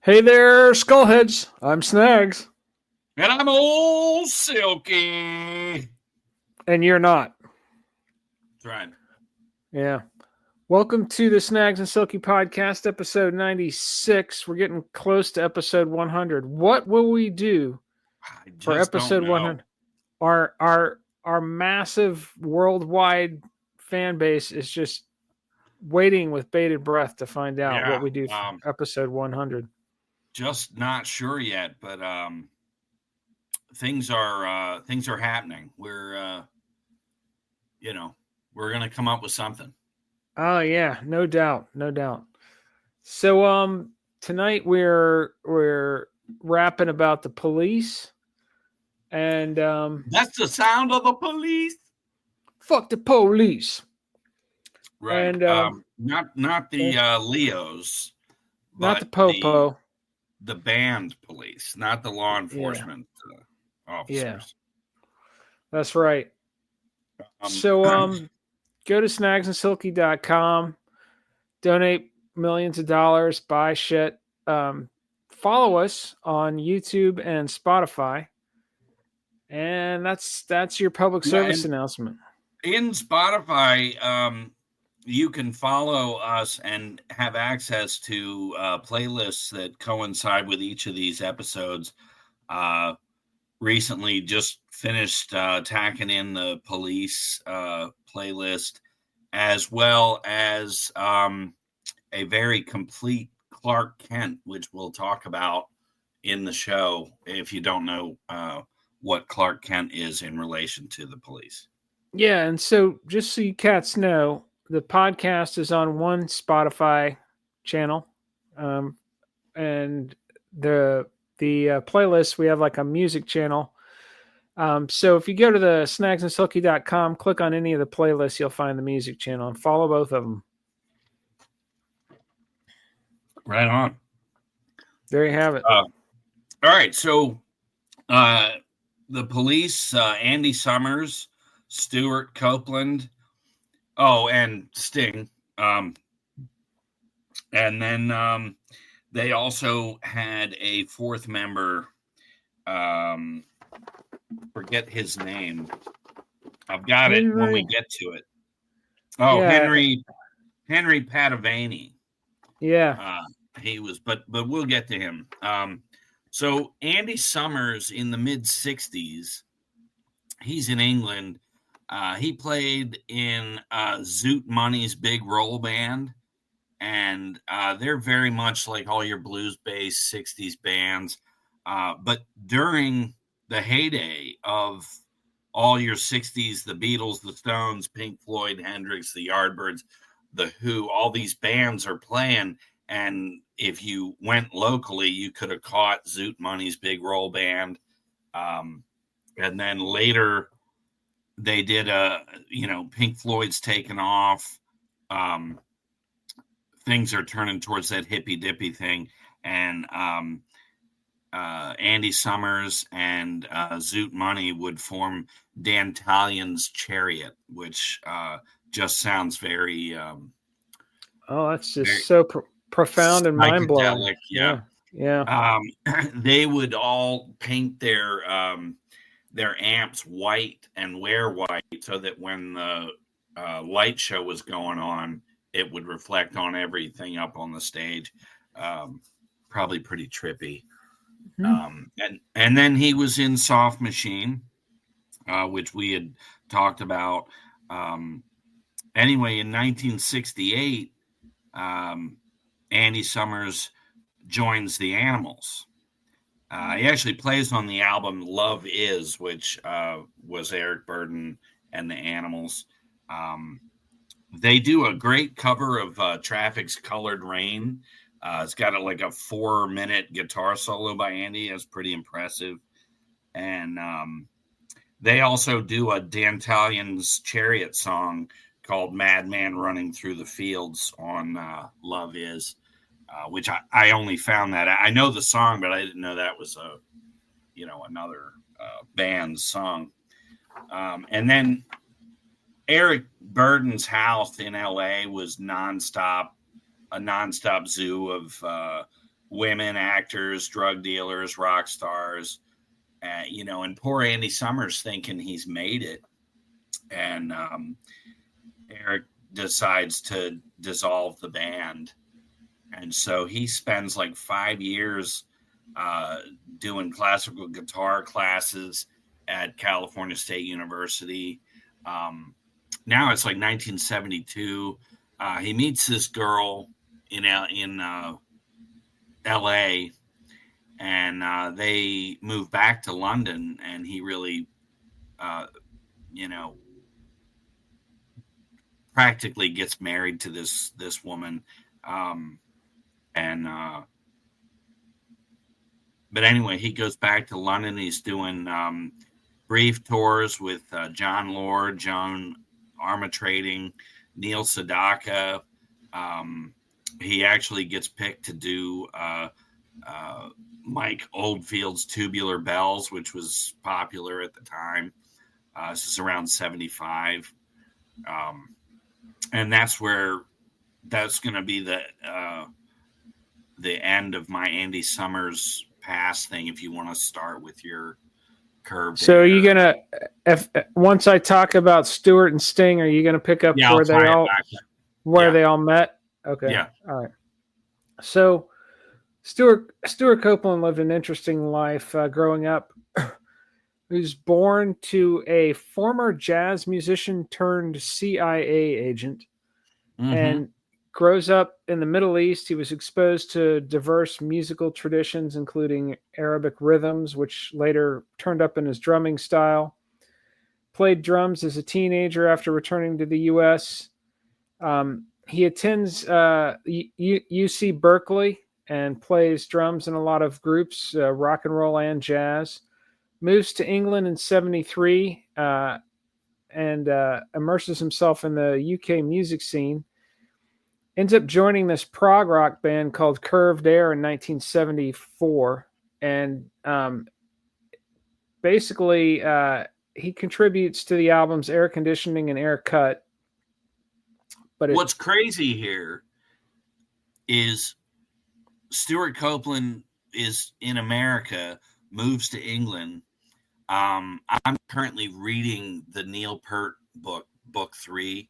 Hey there, Skullheads. I'm Snags. And I'm Ol Silky. And you're not. That's right. Yeah. Welcome to the Snags and Silky podcast, episode 96. We're getting close to episode 100. What will we do I for just don't episode know. 100? Our massive worldwide fan base is just waiting with bated breath to find out what we do for episode 100. Just not sure yet, but things are happening. We're gonna come up with something. Oh yeah, no doubt. So tonight we're rapping about the police and That's the sound of the police. fuck the police. Right. And not the Leos, not the but popo. the band police, not the law enforcement officers. Yeah. That's right. So go to snagsandsilky.com, donate millions of dollars, buy shit. Follow us on YouTube and Spotify. And that's your public service announcement. In Spotify, you can follow us and have access to playlists that coincide with each of these episodes. Recently just finished tacking in the police playlist, as well as a very complete Clark Kent, which we'll talk about in the show if you don't know what Clark Kent is in relation to the police. Yeah, and so just so you cats know, the podcast is on one Spotify channel, and the playlist, we have like a music channel. So if you go to the snagsandsilky.com, click on any of the playlists, you'll find the music channel and follow both of them. Right on. There you have it. All right, so the police, Andy Summers, Stuart Copeland, and Sting. And then they also had a fourth member. Forget his name. I've got it when we get to it. Oh, yeah. Henry Padavani. Yeah. He was, but we'll get to him. So Andy Summers in the mid-'60s, he's in England. He played in Zoot Money's Big Roll Band, and they're very much like all your blues-based 60s bands. But during the heyday of all your 60s, the Beatles, the Stones, Pink Floyd, Hendrix, the Yardbirds, the Who, all these bands are playing. And if you went locally, you could have caught Zoot Money's Big Roll Band. And then later they did Pink Floyd's taken off. Things are turning towards that hippy dippy thing. And Andy Summers and Zoot Money would form Dan Talion's Chariot, which just sounds very... that's just so profound and mind-blowing. Yeah. They would all paint their amps white and wear white so that when the light show was going on, it would reflect on everything up on the stage. Probably pretty trippy. Mm-hmm. And then he was in Soft Machine, which we had talked about. Anyway, in 1968, Andy Summers joins the Animals. He actually plays on the album Love Is, which was Eric Burdon and the Animals. They do a great cover of Traffic's Colored Rain. It's got a 4-minute guitar solo by Andy. That's pretty impressive. And they also do a Dan Talion's Chariot song called Madman Running Through the Fields on Love Is, which I only found that. I know the song, but I didn't know that was another band's song. And then Eric Burdon's house in LA was a nonstop zoo of women, actors, drug dealers, rock stars, and poor Andy Summers thinking he's made it. And Eric decides to dissolve the band. And so he spends like 5 years doing classical guitar classes at California State University. Now it's like 1972. He meets this girl in L.A., and they move back to London, and he really, practically gets married to this woman. But anyway, he goes back to London. He's doing brief tours with John Lord, John Armatrading, Neil Sedaka. He actually gets picked to do Mike Oldfield's Tubular Bells, which was popular at the time. This is around 75. And that's going to be the end of my Andy Summers pass thing. If you want to start with your curve. So are you gonna, once I talk about Stewart and Sting, are you gonna pick up where they all met? Okay. Yeah. All right. So Stewart Copeland lived an interesting life growing up. He was born to a former jazz musician turned CIA agent, and grows up in the Middle East. He was exposed to diverse musical traditions, including Arabic rhythms, which later turned up in his drumming style. Played drums as a teenager after returning to the U.S. He attends UC Berkeley and plays drums in a lot of groups, rock and roll and jazz. Moves to England in 73 and immerses himself in the UK music scene. Ends up joining this prog rock band called Curved Air in 1974. And basically, he contributes to the albums Air Conditioning and Air Cut. But what's crazy here is Stewart Copeland is in America, moves to England. I'm currently reading the Neil Peart book 3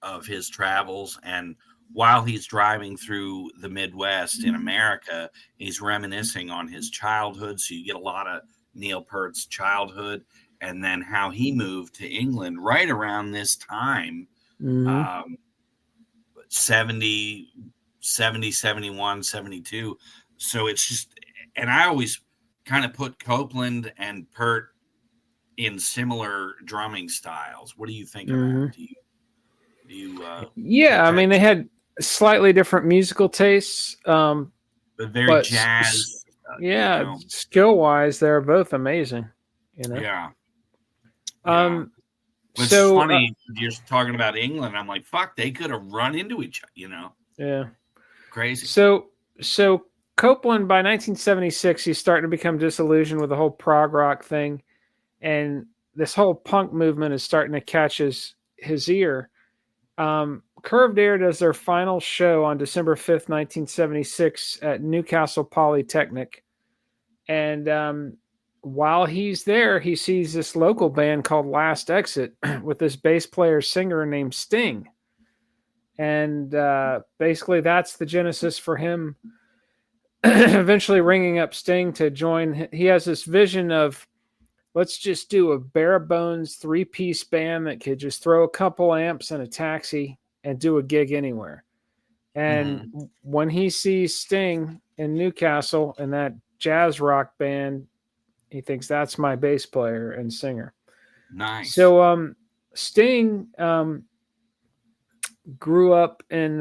of his travels, and while he's driving through the Midwest in America, he's reminiscing on his childhood. So you get a lot of Neil Peart's childhood, and then how he moved to England right around this time, 70, 71, 72. So it's just, and I always kind of put Copeland and Peart in similar drumming styles. What do you think of that? Do you I mean, they had slightly different musical tastes, but very jazz. Skill wise, they're both amazing. Yeah. It's funny you're talking about England. I'm like, fuck, they could have run into each other. Yeah, crazy. So Copeland, by 1976, he's starting to become disillusioned with the whole prog rock thing, and this whole punk movement is starting to catch his ear. Curved Air does their final show on December 5th, 1976 at Newcastle Polytechnic. And while he's there, he sees this local band called Last Exit with this bass player singer named Sting. And basically that's the genesis for him eventually ringing up Sting to join. He has this vision of, let's just do a bare bones 3-piece band that could just throw a couple amps and a taxi and do a gig anywhere. And when he sees Sting in Newcastle and that jazz rock band, he thinks that's my bass player and singer. Nice. So Sting grew up in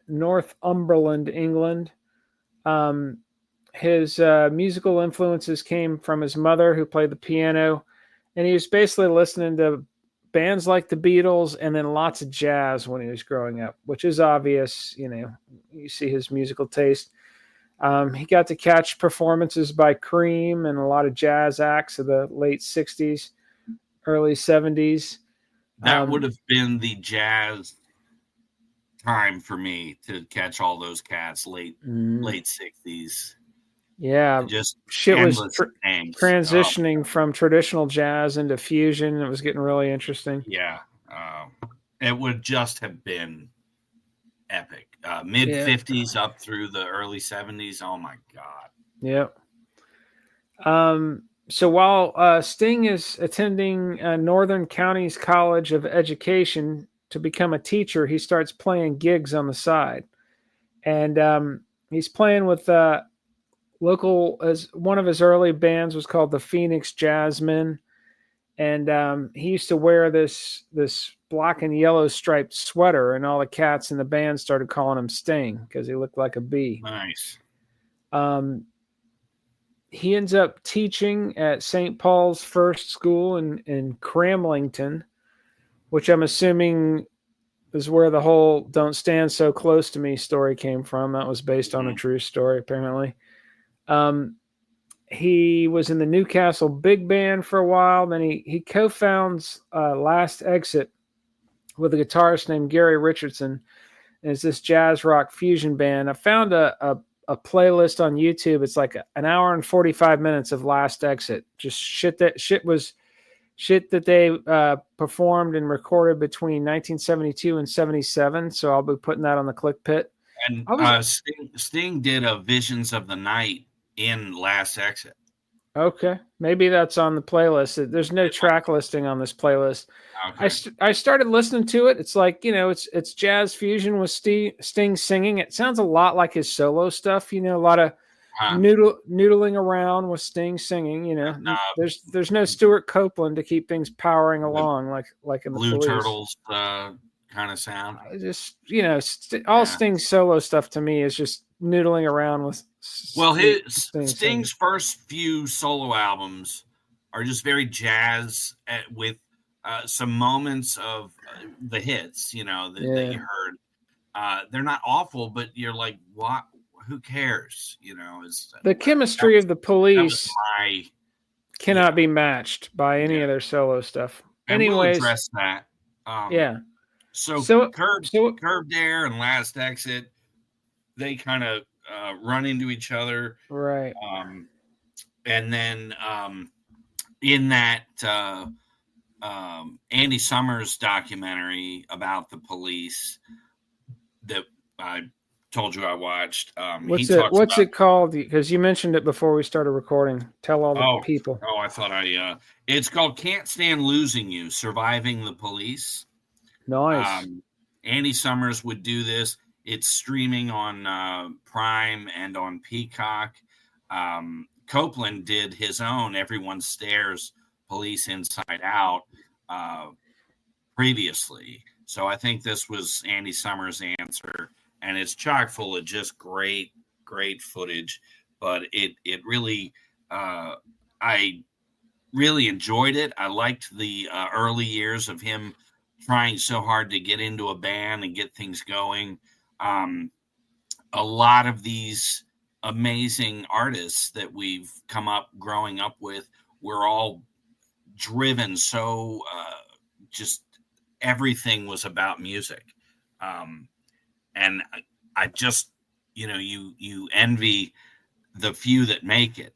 Northumberland, England. His musical influences came from his mother, who played the piano, and he was basically listening to bands like the Beatles and then lots of jazz when he was growing up, which is obvious. You see his musical taste. He got to catch performances by Cream and a lot of jazz acts of the late 60s, early 70s. That would have been the jazz time for me to catch all those cats late 60s. Yeah, Just shit was endless names. Oh, transitioning from traditional jazz into fusion. It was getting really interesting. yeah. It would just have been epic. Mid Yeah. 50s up through the early 70s. Oh my God. Yep. So while Sting is attending Northern Counties College of Education to become a teacher, he starts playing gigs on the side, and he's playing with local. As one of his early bands was called the Phoenix Jazzmen, and he used to wear this black and yellow striped sweater, and all the cats in the band started calling him Sting because he looked like a bee. Nice. Um, he ends up teaching at St. Paul's First School in Cramlington, which I'm assuming is where the whole "Don't Stand So Close to Me" story came from. That was based on a true story, apparently. He was in the Newcastle Big Band for a while. Then he co-founds Last Exit with a guitarist named Gary Richardson. And it's this jazz rock fusion band. I found a playlist on YouTube. It's like an hour and 45 minutes of Last Exit. Just shit that they performed and recorded between 1972 and 77. So I'll be putting that on the Click Pit. And I was Sting did a Visions of the Night in Last Exit. okay. Maybe that's on the playlist. There's no track listing on this playlist. Okay. I started listening to it. It's like, it's jazz fusion with Sting singing. It sounds a lot like his solo stuff. A lot of noodling around with Sting singing. There's no Stuart Copeland to keep things powering along like in the Blue Police. Turtles kind of sound. Just Sting's solo stuff to me is just noodling around with. Well, Sting's first few solo albums are just very jazz with some moments of the hits, that you heard. They're not awful, but you're like, what? Who cares? The chemistry of the Police my, cannot be matched by any of their solo stuff. And Anyways, we'll address that. So Curved Air and Last Exit, they kind of run into each other, right? And then in that Andy Summers documentary about the Police that I told you I watched, what's it called? Because you mentioned it before we started recording. Tell all the people. I thought it's called "Can't Stand Losing You: Surviving the Police." Nice. Andy Summers would do this. It's streaming on Prime and on Peacock. Copeland did his own "Everyone Stares: Police Inside Out" previously, so I think this was Andy Summers' answer, and it's chock full of just great footage. But it really, I really enjoyed it. I liked the early years of him trying so hard to get into a band and get things going. A lot of these amazing artists that we've come up growing up with were all driven so just everything was about music, and I just you envy the few that make it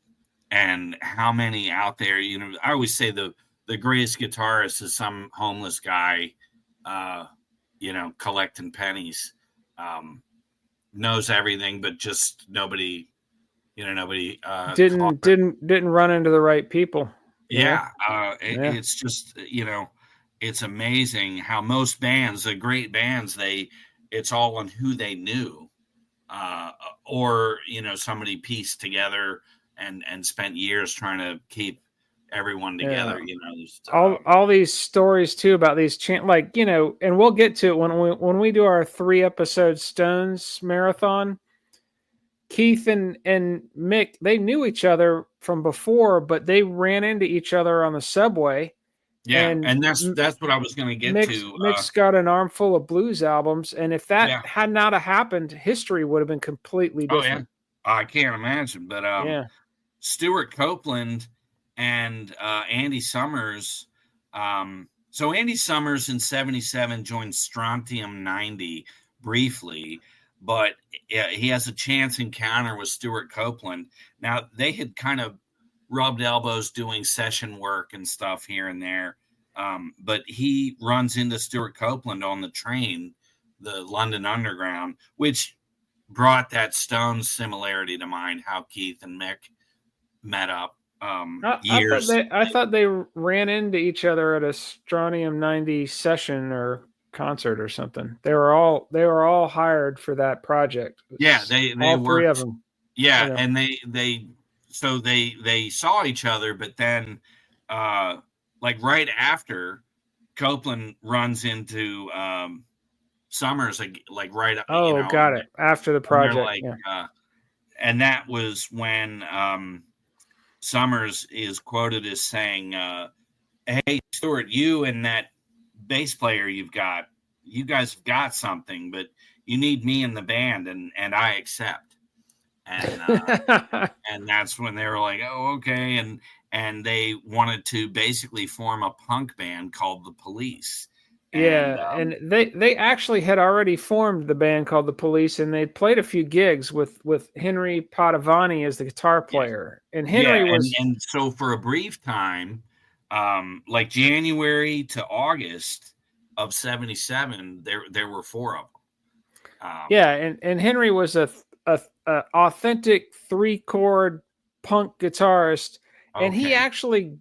and how many out there. I always say the greatest guitarist is some homeless guy collecting pennies, knows everything, but just nobody didn't run into the right people. It's just it's amazing how most bands, the great bands, it's all on who they knew, or somebody pieced together and spent years trying to keep everyone together. All these stories too about these and we'll get to it when we do our 3-episode Stones marathon. Keith and Mick, they knew each other from before, but they ran into each other on the subway. Yeah, and that's what I was going to get to. Mick's got an armful of blues albums, and if that had not happened, history would have been completely different. Oh, yeah. I can't imagine, but Stuart Copeland and Andy Summers. So Andy Summers in '77 joined Strontium 90, briefly, but he has a chance encounter with Stuart Copeland. Now, they had kind of rubbed elbows doing session work and stuff here and there, but he runs into Stuart Copeland on the train, the London Underground, which brought that Stones similarity to mind, how Keith and Mick met up years. I thought they ran into each other at a Strontium 90 session or concert or something. They were all hired for that project. Yeah, they all worked, three of them. Yeah, you know. and they saw each other, but then like right after, Copeland runs into Summers, like right, Oh, got it. After the and they're project. like, Yeah. and that was when Summers is quoted as saying, "Hey, Stuart, you and that bass player you guys have got something, but you need me in the band, and I accept." And and that's when they were like, "Oh, okay," and they wanted to basically form a punk band called the Police. And they actually had already formed the band called the Police, and they played a few gigs with Henry Padavani as the guitar player. And Henry was and so for a brief time, like January to August of '77, there were four of them. and Henry was a authentic 3-chord punk guitarist, and he actually,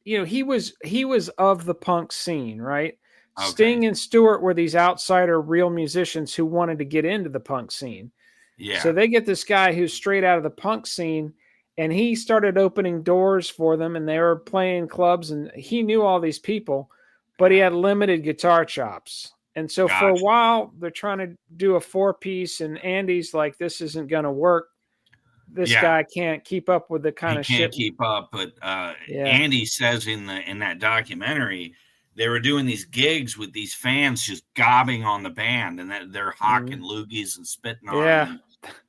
he was of the punk scene, right? Okay. Sting and Stewart were these outsider real musicians who wanted to get into the punk scene. Yeah. So they get this guy who's straight out of the punk scene, and he started opening doors for them, and they were playing clubs, and he knew all these people, but he had limited guitar chops. And so for a while, they're trying to do a 4-piece, and Andy's like, this isn't going to work. This guy can't keep up with the kind of shit. He can't keep up, but Andy says in that documentary, they were doing these gigs with these fans just gobbing on the band, and they're hawking loogies and spitting on them.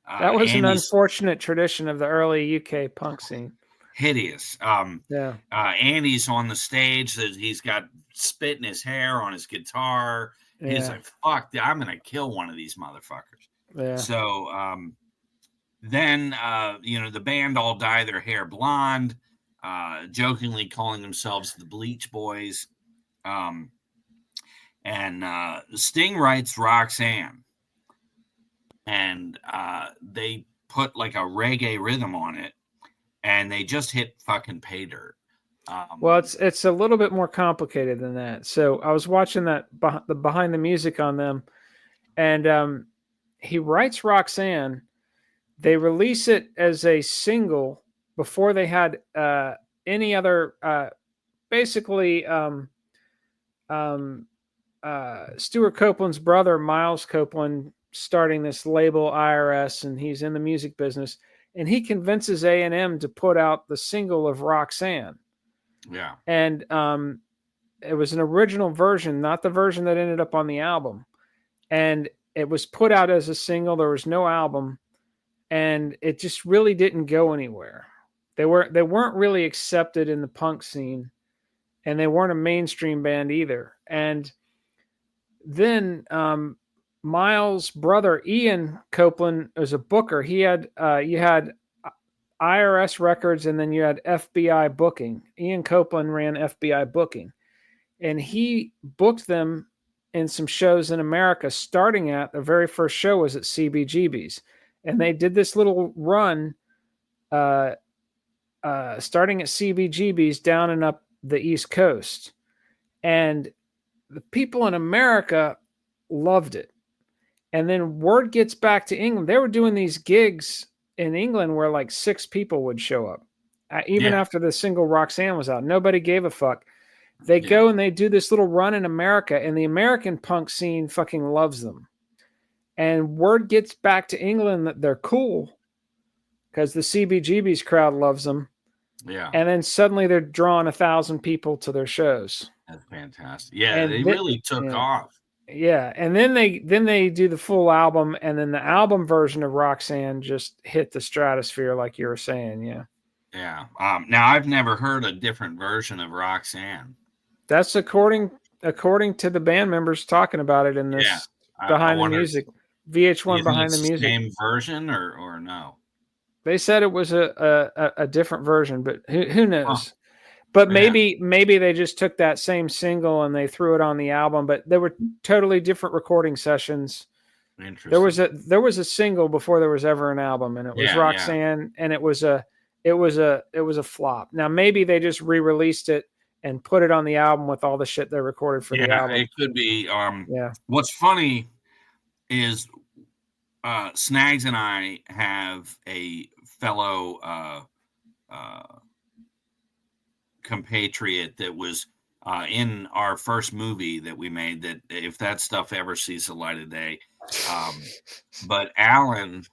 That was an unfortunate tradition of the early UK punk scene. Hideous. Andy's on the stage. He's got spit in his hair on his guitar. Yeah. He's like, fuck, I'm going to kill one of these motherfuckers. Yeah. So then, the band all dye their hair blonde, jokingly calling themselves the Bleach Boys. And Sting writes Roxanne, and they put like a reggae rhythm on it, and they just hit fucking pay dirt. Well, it's a little bit more complicated than that. So I was watching the behind the music on them, and he writes Roxanne. They release it as a single before they had any other. Basically, Stuart Copeland's brother, Miles Copeland, starting this label IRS, and he's in the music business, and he convinces A&M to put out the single of Roxanne. Yeah. And it was an original version, not the version that ended up on the album. And it was put out as a single. There was no album, and it just really didn't go anywhere. They weren't really accepted in the punk scene, and they weren't a mainstream band either. And then Miles' brother Ian Copeland was a booker. He had you had IRS records, and then you had FBI booking. Ian Copeland ran FBI booking, and he booked them in some shows in America. Starting at the very first show was at CBGB's, and they did this little run, starting at CBGB's down and up the East Coast, and the people in America loved it. And then word gets back to England. They were doing these gigs in England where like 6 people would show up, even after the single Roxanne was out. Nobody gave a fuck. They go and they do this little run in America, and the American punk scene fucking loves them. And word gets back to England that they're cool because the CBGB's crowd loves them. Yeah. And then suddenly they're drawing 1,000 people to their shows. That's fantastic. Yeah, and they really took off. Yeah, and then they do the full album, and then the album version of Roxanne just hit the stratosphere, like you were saying. Yeah. Yeah. Now I've never heard a different version of Roxanne. That's according to the band members talking about it in this behind the music. Do VH1 you think Behind the it's the Music. same version or no? They said it was a different version, but who Huh. knows? But Yeah. maybe they just took that same single and they threw it on the album. But there were totally different recording sessions. Interesting. There was a single before there was ever an album, and it was Yeah. Yeah. Roxanne, and it was a flop. Now maybe they just re-released it and put it on the album with all the shit they recorded for the Yeah. album. It could be. Yeah. What's funny is Snags and I have a fellow uh, compatriot that was in our first movie that we made. That if that stuff ever sees the light of day, but Alan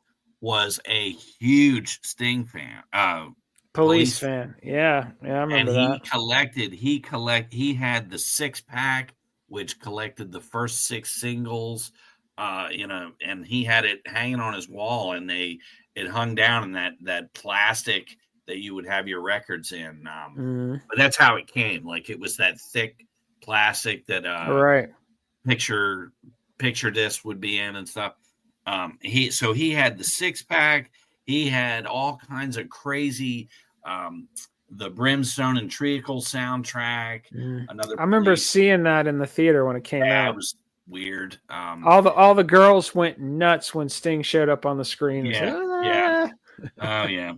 was a huge Sting fan, Police police fan, fan. Yeah. Yeah, I and remember that. he had the 6-pack, which collected the first 6 singles, and he had it hanging on his wall, and it hung down in that plastic that you would have your records in. But that's how it came. Like it was that thick plastic that Right. picture disc would be in and stuff. He had the 6-pack. He had all kinds of crazy, the Brimstone and Treacle soundtrack. Another I remember police. seeing that in the theater when it came Yeah, out. it was weird. All the girls went nuts when Sting showed up on the screen. Yeah, Like, oh yeah.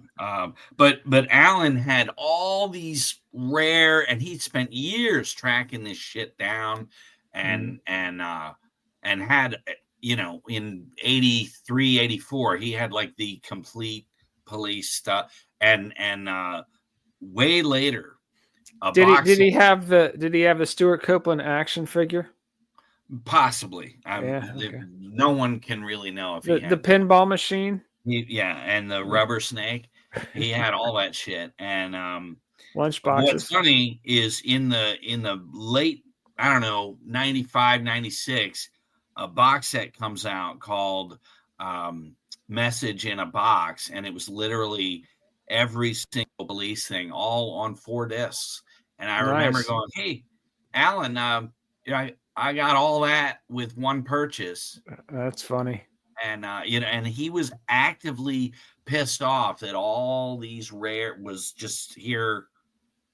But Alan had all these rare, and he spent years tracking this shit down, and had in 83, 84, he had like the complete police stuff, and way later a did box he have the Stuart Copeland action figure? possibly. Yeah, okay. No one can really know if he The had that. pinball machine, And the rubber snake. He had all that shit. And what's lunchboxes. funny is in the late, I don't know, 95, 96, a box set comes out called Message in a Box, and it was literally every single police thing all on 4 discs. And I remember Nice. going, "Hey, Alan, I got all that with one purchase." That's funny. And and he was actively pissed off that all these rare was just here,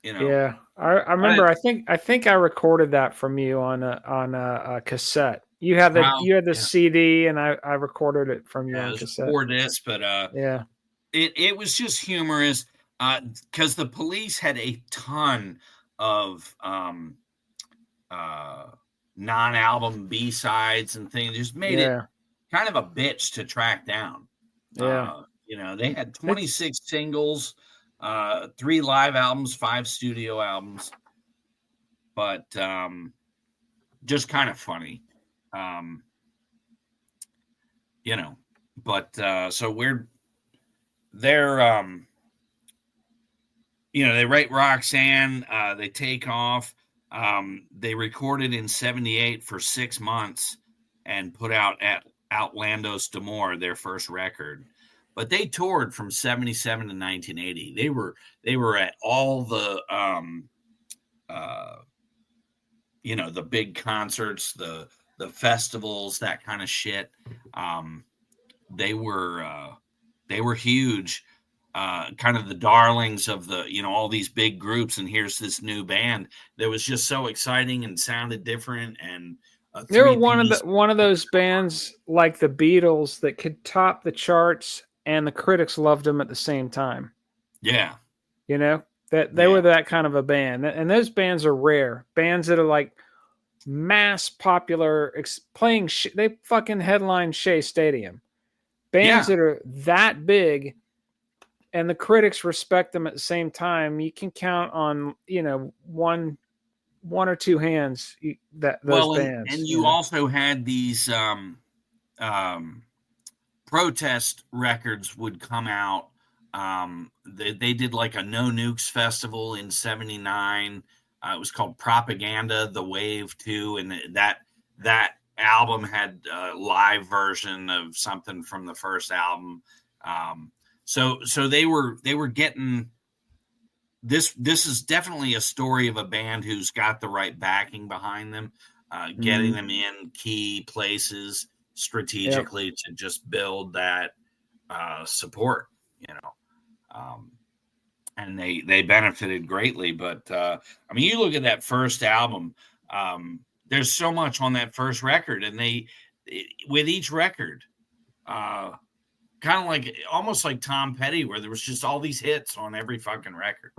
Yeah, I remember. but I think I recorded that from you on a cassette. You had how the CD, and I recorded it from you yeah, on it was cassette. 4 discs, but Yeah. it was just humorous because the police had a ton of non-album B-sides and things, just made it Yeah. kind of a bitch to track down. Yeah. They had It's 26 singles, 3 live albums, 5 studio albums, but just kind of funny. But so they're they write Roxanne, they take off. They recorded in 78 for 6 months and put out at Outlandos D'Amour, their first record. But they toured from 77 to 1980. They were at all the the big concerts, the festivals, that kind of shit. They were huge, kind of the darlings of the all these big groups, and here's this new band that was just so exciting and sounded different, and They were 3 piece. one of those bands like the Beatles that could top the charts, and the critics loved them at the same time. Yeah, You know that they were that kind of a band, and those bands are rare. Bands that are like mass popular, playing. They fucking headline Shea Stadium. Bands yeah. that are that big, and the critics respect them at the same time. You can count on one or two hands that those Well, bands. and you also had these protest records would come out. They did like a No Nukes festival in 79. It was called Propaganda, The Wave 2, and that album had a live version of something from the first album. So they were getting this. This is definitely a story of a band who's got the right backing behind them, getting them in key places, strategically to just build that support, and they benefited greatly. But I mean, you look at that first album. There's so much on that first record, and with each record, kind of like almost like Tom Petty, where there was just all these hits on every fucking record.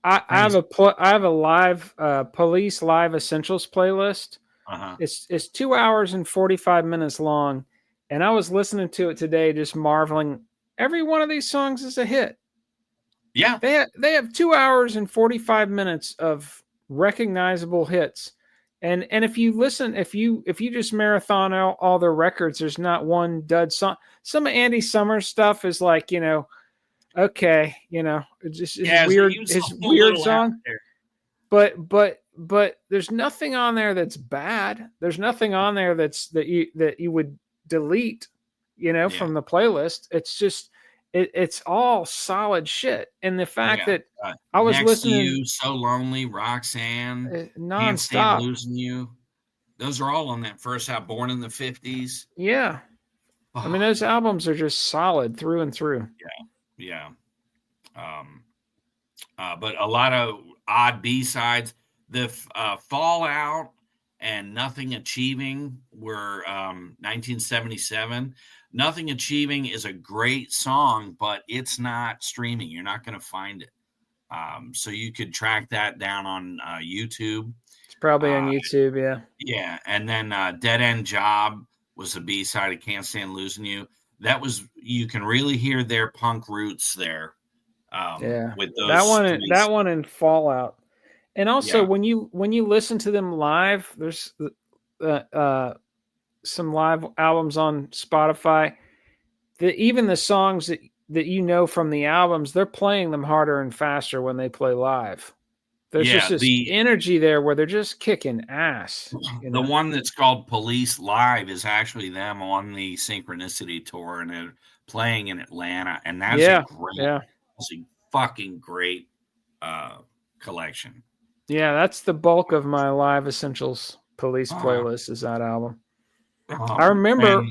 I have a live Police Live Essentials playlist. Uh-huh. It's 2 hours and 45 minutes long, and I was listening to it today, just marveling. Every one of these songs is a hit. Yeah, they have 2 hours and 45 minutes of recognizable hits, and if you listen, if you just marathon all their records, there's not one dud song. Some of Andy Summers stuff is like, okay, it's just his weird song. But there's nothing on there that's bad. There's nothing on there that you would delete, from the playlist. It's just it's all solid shit. And the fact that I was Next listening to You, So Lonely, Roxanne, Can't Stand nonstop. Losing You. Those are all on that first album, Born in the 50s. Yeah. I mean, those albums are just solid through and through. Yeah. But a lot of odd B-sides. The Fallout and Nothing Achieving were 1977. Nothing Achieving is a great song, but it's not streaming. You're not going to find it. So you could track that down on YouTube. It's probably on YouTube, yeah. Yeah, and then Dead End Job was the B-side of Can't Stand Losing You. You can really hear their punk roots there. With those that one and Fallout. And also when you listen to them live, there's some live albums on Spotify. Even the songs that from the albums, they're playing them harder and faster when they play live. There's just this energy there where they're just kicking ass. The one that's called Police Live is actually them on the Synchronicity tour, and they're playing in Atlanta, and that's a fucking great collection. Yeah, that's the bulk of my Live Essentials Police playlist is that album. I remember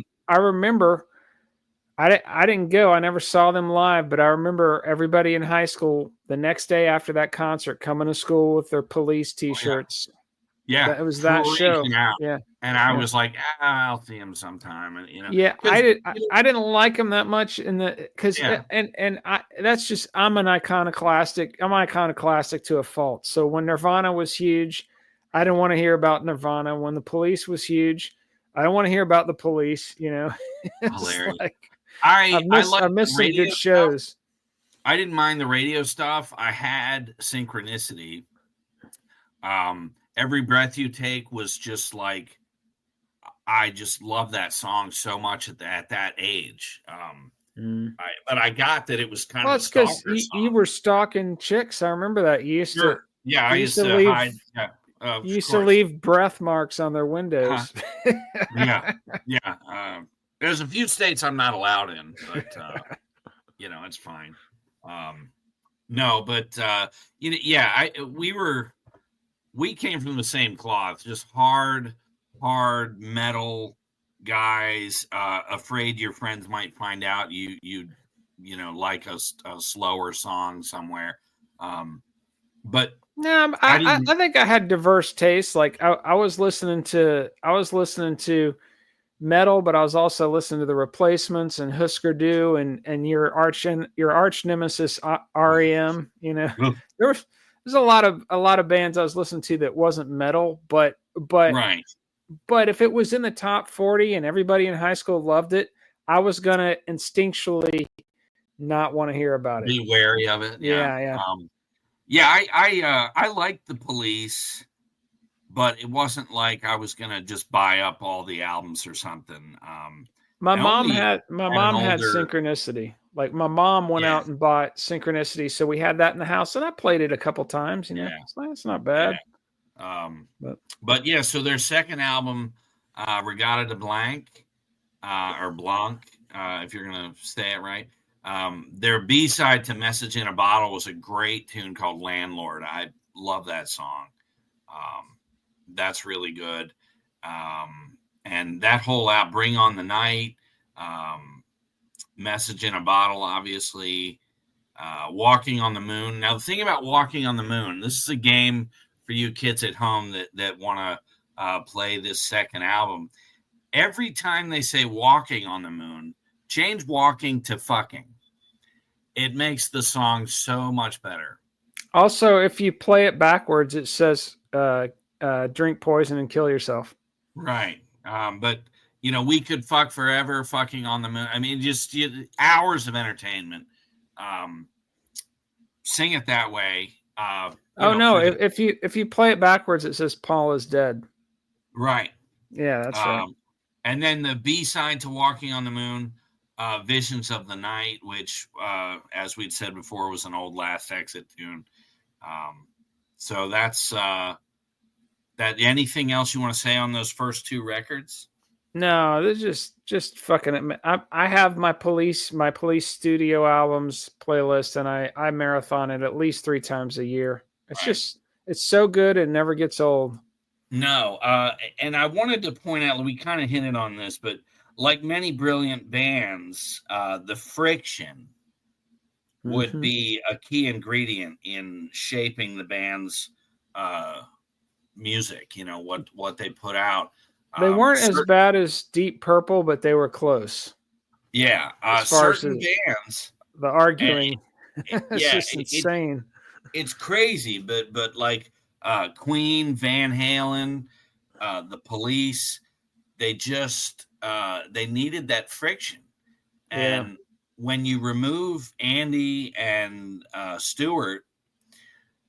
I didn't go. I never saw them live, but I remember everybody in high school the next day after that concert coming to school with their Police T-shirts. Yeah, it was that show. Out. Yeah, and I was like, I'll see him sometime, and Yeah, I didn't like him that much because that's just I'm iconoclastic. I'm iconoclastic to a fault. So when Nirvana was huge, I didn't want to hear about Nirvana. When the Police was huge, I don't want to hear about the Police. Hilarious. Like, I miss some good shows. Stuff. I didn't mind the radio stuff. I had Synchronicity. Every Breath You Take was just like, I just love that song so much at that age. But I got that it was kind of. Well, it's because you were stalking chicks. I remember that you used to. Yeah, I used to hide. You used to leave breath marks on their windows. Yeah. There's a few states I'm not allowed in, but it's fine. No, but we came from the same cloth, just hard metal guys, afraid your friends might find out you like a slower song somewhere. But no, I think I had diverse tastes. Like I was listening to metal, but I was also listening to the Replacements and Husker Du and your arch nemesis REM. There's a lot of bands I was listening to that wasn't metal, but right. But if it was in the top 40 and everybody in high school loved it, I was gonna instinctually not want to hear about it. Be wary of it. Yeah. I liked the Police, but it wasn't like I was gonna just buy up all the albums or something. My mom had Synchronicity. Like my mom went out and bought Synchronicity, so we had that in the house, and I played it a couple times. It's not bad. But yeah, so their second album, Regatta de Blanc, or Blanc, if you're gonna say it right. Their B-side to Message in a Bottle was a great tune called Landlord. I love that song. That's really good. And and that whole out, Bring on the Night, Message in a Bottle, obviously, Walking on the Moon. Now, the thing about Walking on the Moon, this is a game for you kids at home that want to play this second album. Every time they say Walking on the Moon, change walking to fucking. It makes the song so much better. Also, if you play it backwards, it says drink poison and kill yourself. Right. But, we could fuck forever, Fucking on the Moon. I mean, just hours of entertainment. Sing it that way. No! If you play it backwards, it says Paul is dead. Right. Yeah, that's right. And then the B-side to Walking on the Moon, Visions of the Night, which, as we'd said before, was an old Last Exit tune. So that's that. Anything else you want to say on those first two records? No, this is just fucking. I have my police studio albums playlist, and I marathon it at least 3 times a year. It's it's so good, it never gets old. No, and I wanted to point out, we kind of hinted on this, but like many brilliant bands, the friction would be a key ingredient in shaping the band's music. What they put out. They weren't as bad as Deep Purple, but they were close. Yeah, as far certain as bands, the arguing, it's just insane. It's crazy, but like Queen, Van Halen, the Police, they just they needed that friction, and when you remove Andy and Stewart,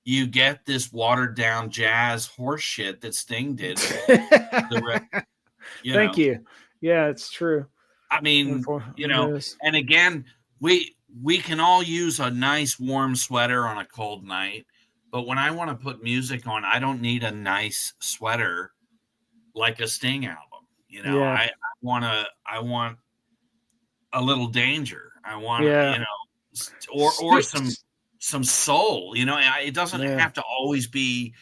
you get this watered down jazz horse shit that Sting did. Thank you. Yeah, it's true. I mean, and again, we can all use a nice warm sweater on a cold night, but when I want to put music on, I don't need a nice sweater like a Sting album. I want a little danger. I want or some soul. It doesn't have to always be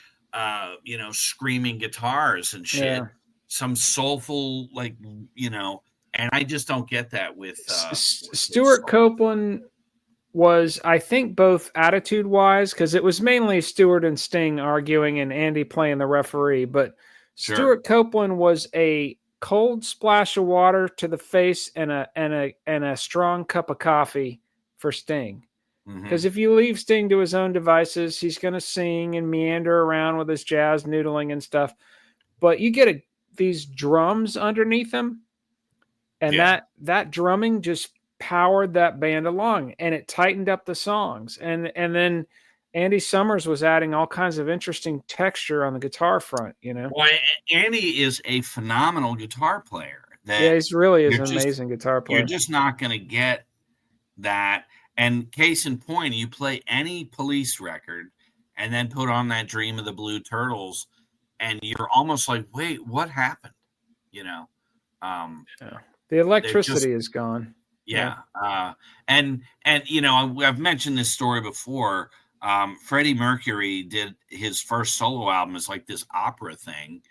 screaming guitars and shit. Yeah. Some soulful, and I just don't get that with Stuart Copeland was, I think, both attitude wise, because it was mainly Stewart and Sting arguing and Andy playing the referee, but Stuart Copeland was a cold splash of water to the face and a strong cup of coffee for Sting. Because if you leave Sting to his own devices, he's going to sing and meander around with his jazz noodling and stuff. But you get these drums underneath him, and that drumming just powered that band along, and it tightened up the songs. And then Andy Summers was adding all kinds of interesting texture on the guitar front. Well, Andy is a phenomenal guitar player. He really is an amazing guitar player. You're just not going to get that. And case in point, you play any Police record and then put on that Dream of the Blue Turtles, and you're almost like, wait, what happened? The electricity is gone. Yeah. And I've mentioned this story before. Freddie Mercury did his first solo album as like this opera thing.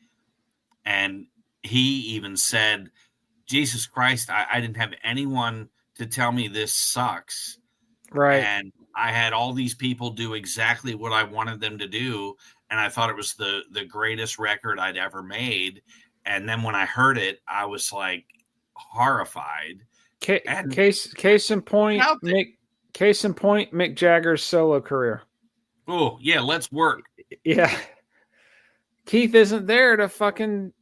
And he even said, Jesus Christ, I didn't have anyone to tell me this sucks. Right. And I had all these people do exactly what I wanted them to do. And I thought it was the greatest record I'd ever made. And then when I heard it, I was like horrified. Case in point, Mick Jagger's solo career. Oh, yeah, let's work. Yeah. Keith isn't there to fucking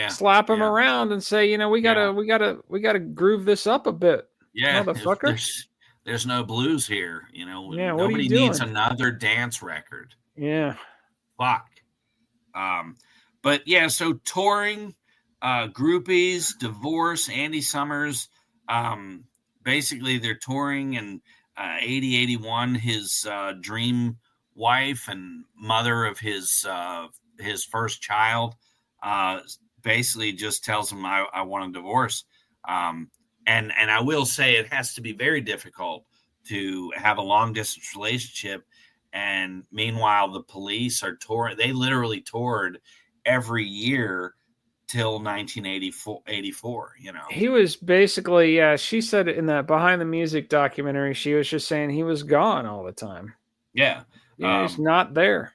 slap him around and say, we gotta groove this up a bit. Yeah, motherfucker. There's no blues here, nobody needs another dance record. Yeah. Fuck. But yeah, so touring, groupies, divorce, Andy Summers, basically they're touring, and 81, his dream wife and mother of his first child, basically just tells him, I want a divorce. And I will say it has to be very difficult to have a long distance relationship. And meanwhile, the Police are touring. They literally toured every year till 1984, He was basically, yeah, she said in that Behind the Music documentary, she was just saying he was gone all the time. Yeah. Yeah, he's not there.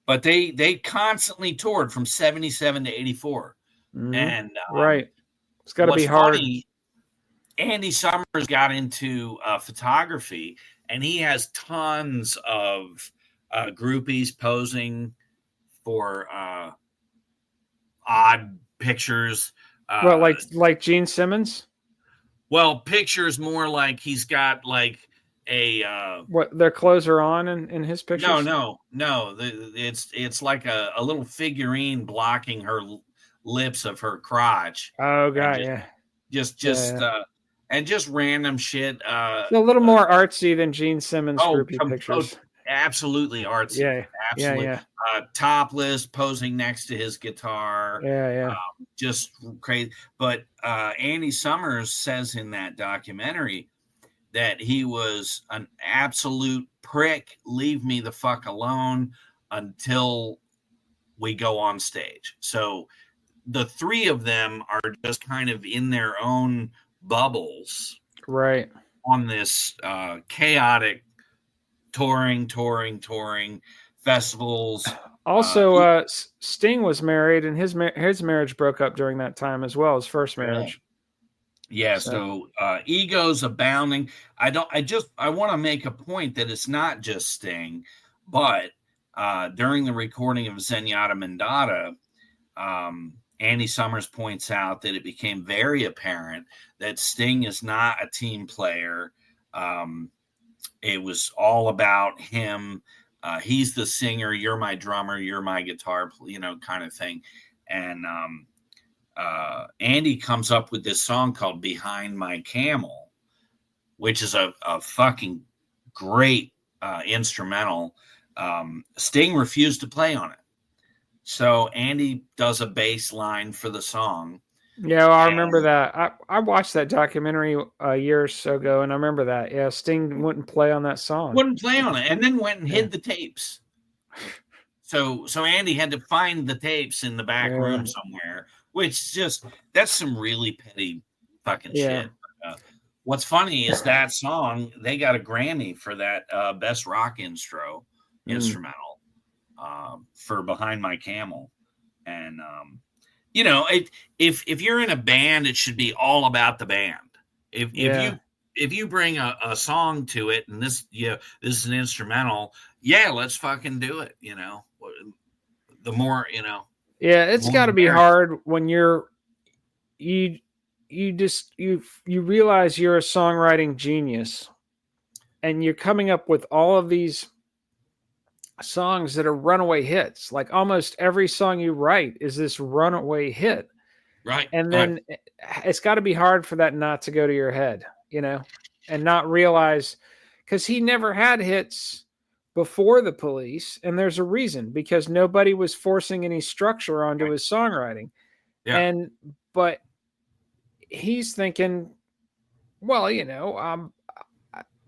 But they constantly toured from 77 to 84. Mm-hmm. And right. It's got to be what's hard. funny, Andy Summers got into photography, and he has tons of groupies posing for odd pictures. Well, like Gene Simmons? Well, pictures more like he's got like a what their clothes are on in his pictures? No. It's like a little figurine blocking her lips of her crotch. Oh god, And just random shit. A little more artsy than Gene Simmons groupie pictures. Absolutely artsy. Yeah, absolutely. Yeah. Topless, posing next to his guitar. Yeah. Just crazy. But Andy Summers says in that documentary that he was an absolute prick. Leave me the fuck alone until we go on stage. So the three of them are just kind of in their own bubbles, right, on this chaotic touring festivals. Also, Sting was married, and his marriage broke up during that time as well, his first marriage. Yeah, so egos abounding. I want to make a point that it's not just Sting, but during the recording of Zenyatta Mandata, Andy Summers points out that it became very apparent that Sting is not a team player. It was all about him. He's the singer, you're my drummer, you're my guitar, kind of thing. And Andy comes up with this song called Behind My Camel, which is a fucking great instrumental. Sting refused to play on it. So Andy does a bass line for the song. Yeah, well, I remember that. I watched that documentary a year or so ago, and I remember that. Yeah, Sting wouldn't play on that song. Wouldn't play on it, and then went and hid the tapes. So Andy had to find the tapes in the back room somewhere, which that's some really petty fucking shit. What's funny is that song, they got a Grammy for that best rock instrumental for Behind My Camel. And if you're in a band, it should be all about the band. If you bring a song to it, and this is an instrumental, let's fucking do it. The more Yeah, it's got to be hard when you realize you're a songwriting genius, and you're coming up with all of these songs that are runaway hits. Like almost every song you write is this runaway hit. Right. And then it's got to be hard for that not to go to your head, and not realize, because he never had hits before the Police. And there's a reason, because nobody was forcing any structure onto his songwriting. Yeah. But he's thinking, well,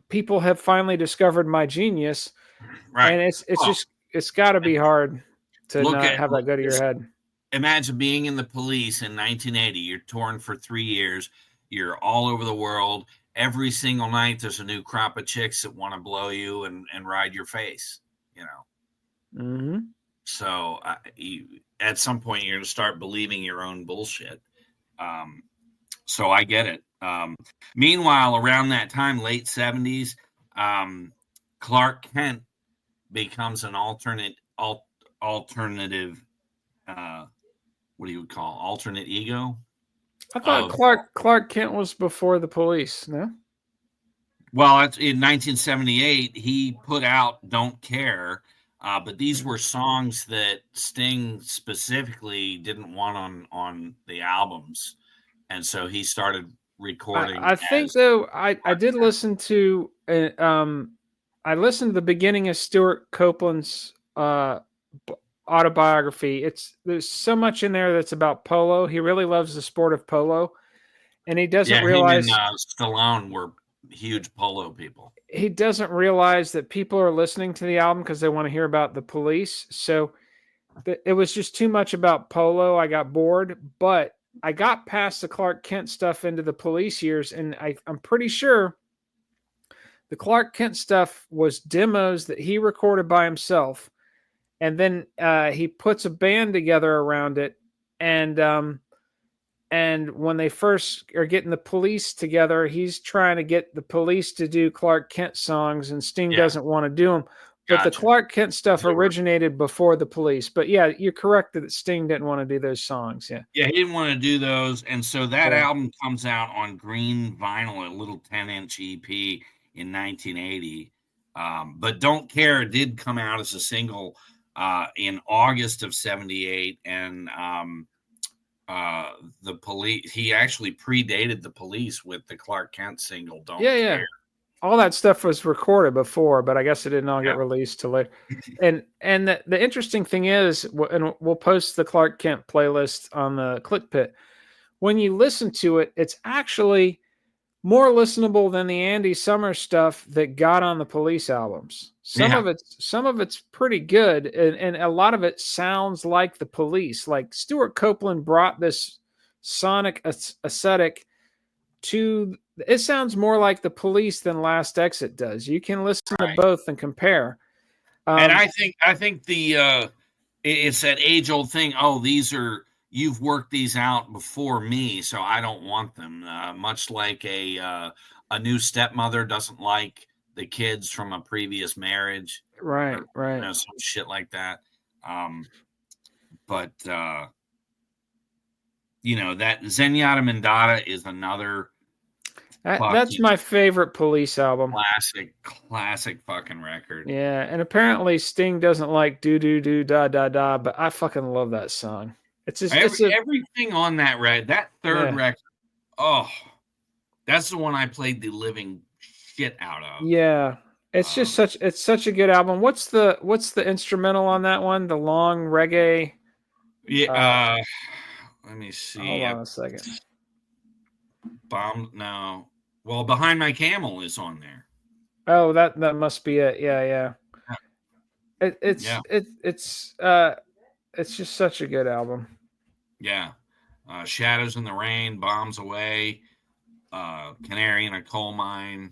people have finally discovered my genius. Right. And it's got to be hard to not have that go to your head. Imagine being in the Police in 1980. You're touring for 3 years. You're all over the world. Every single night, there's a new crop of chicks that want to blow you and ride your face, Mm-hmm. So at some point, you're going to start believing your own bullshit. So I get it. Meanwhile, around that time, late 70s, Clark Kent becomes an alternative, what do you call alternate ego? I thought Clark Kent was before the Police. No. Well, in 1978, he put out "Don't Care," but these were songs that Sting specifically didn't want on the albums, and so he started recording. I think though I did listen to I listened to the beginning of Stuart Copeland's autobiography. There's so much in there that's about polo. He really loves the sport of polo, and he doesn't realize him and Stallone were huge polo people. He doesn't realize that people are listening to the album because they want to hear about the Police. So it was just too much about Polo. I got bored, but I got past the Clark Kent stuff into the police years, and I'm pretty sure the Clark Kent stuff was demos that he recorded by himself, and then he puts a band together around it, and when they first are getting the police together, he's trying to get the police to do Clark Kent songs, and Sting Yeah, doesn't want to do them. But the gotcha. Clark Kent stuff originated before the police. But yeah, you're correct that Sting didn't want to do those songs. Yeah. Yeah, he didn't want to do those. And so that Yeah. album comes out on green vinyl, a little 10-inch EP in 1980. But Don't Care did come out as a single in August of 78. And the police, he actually predated the police with the Clark Kent single, Don't Yeah, yeah. Care. All that stuff was recorded before, but I guess it didn't all get Yeah. released till later. And the interesting thing is, and we'll post the Clark Kent playlist on the Click Pit. When you listen to it, it's actually more listenable than the Andy Summers stuff that got on the Police albums. Some Yeah. of it's pretty good, and a lot of it sounds like the Police. Like Stuart Copeland brought this sonic aesthetic to. It sounds more like the Police than Last Exit does. You can listen to both and compare. And I think the it's that age old thing. Oh, you've worked these out before me, so I don't want them. Much like a new stepmother doesn't like the kids from a previous marriage, right, right. Some shit like that. But that Zenyatta Mandata is another. That's my favorite Police album. Classic fucking record. Yeah, and apparently Sting doesn't like do do do da da da, but I fucking love that song. It's just everything on that record. That third record. Oh, that's the one I played the living shit out of. Yeah, it's just such a good album. What's the instrumental on that one? The long reggae. Yeah. Let me see. Hold on a second. No. Well, Behind My Camel is on there. Oh, that must be it. Yeah. It's just such a good album. Yeah. Shadows in the Rain, Bombs Away, Canary in a Coal Mine,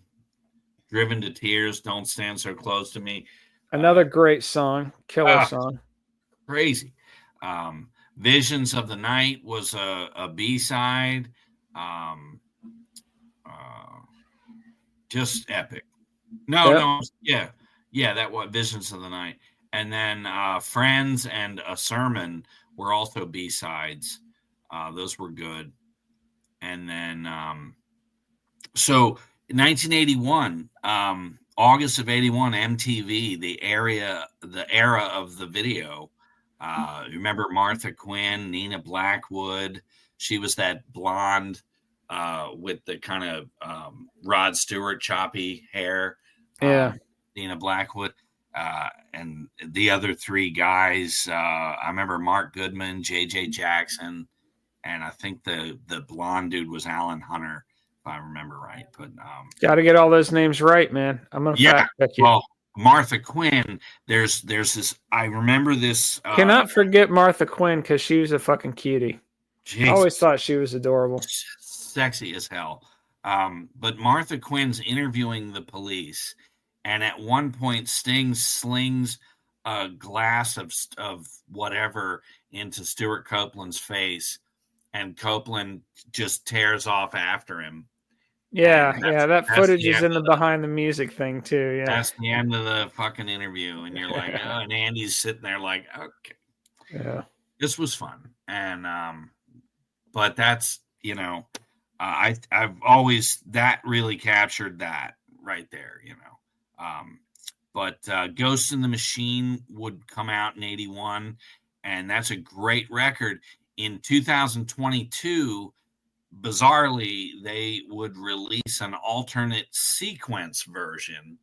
Driven to Tears, Don't Stand So Close to Me. Another great song, killer song. Crazy. Visions of the Night was a B-side. Just epic. No, yeah, that was Visions of the Night. And then Friends and A Sermon were also B-sides. Those were good. And then so 1981, August of 81, MTV, the era of the video. Remember Martha Quinn, Nina Blackwood? She was that blonde with the kind of Rod Stewart choppy hair. Yeah. Nina Blackwood. And the other three guys, I remember Mark Goodman, J.J. Jackson, and I think the blonde dude was Alan Hunter, if I remember right. But got to get all those names right, man. I'm gonna fact check you. Well, Martha Quinn, there's this. I remember this. Cannot forget Martha Quinn because she was a fucking cutie. Jesus. I always thought she was adorable, sexy as hell. But Martha Quinn's interviewing the police. And at one point, Sting slings a glass of whatever into Stuart Copeland's face, and Copeland just tears off after him. Yeah, that footage is in the behind the music thing too. Yeah, that's the end of the fucking interview, and you're like, oh, and Andy's sitting there like, okay, yeah, this was fun, and but that's I've always that really captured that right there, But Ghost in the Machine would come out in 81, and that's a great record. In 2022, bizarrely, they would release an alternate sequence version.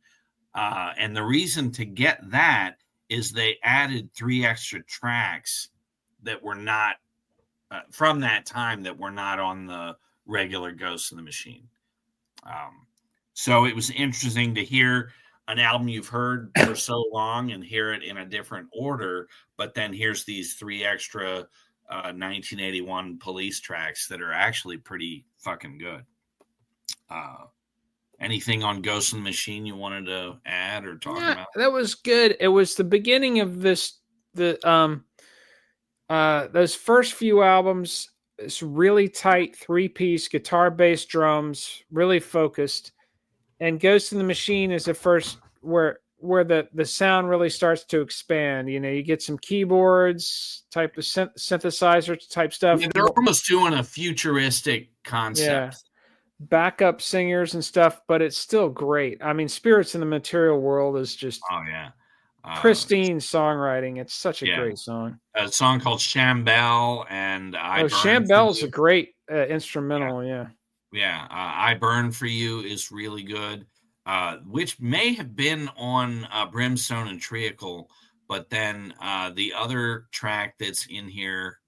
And the reason to get that is they added 3 extra tracks that were not from that time that were not on the regular Ghost in the Machine. So it was interesting to hear an album you've heard for so long and hear it in a different order, but then here's these 3 extra 1981 Police tracks that are actually pretty fucking good. Anything on Ghost in the Machine you wanted to add or talk Yeah, about? that was good. It was the beginning of those first few albums. It's really tight 3-piece guitar, bass, drums, really focused. And Ghost in the Machine is the first where the sound really starts to expand. You know, you get some keyboards type of synthesizer type stuff. Yeah, they're almost doing a futuristic Yeah, concept. backup singers and stuff, but it's still great. I mean, Spirits in the Material World is just Oh yeah, pristine songwriting. It's such a yeah. great song. A song called Shambell and I Oh, Burn for Shambell's a You. great Yeah, instrumental. Yeah. yeah. I Burn for You is really good, which may have been on Brimstone and Treacle, but then the other track that's in here.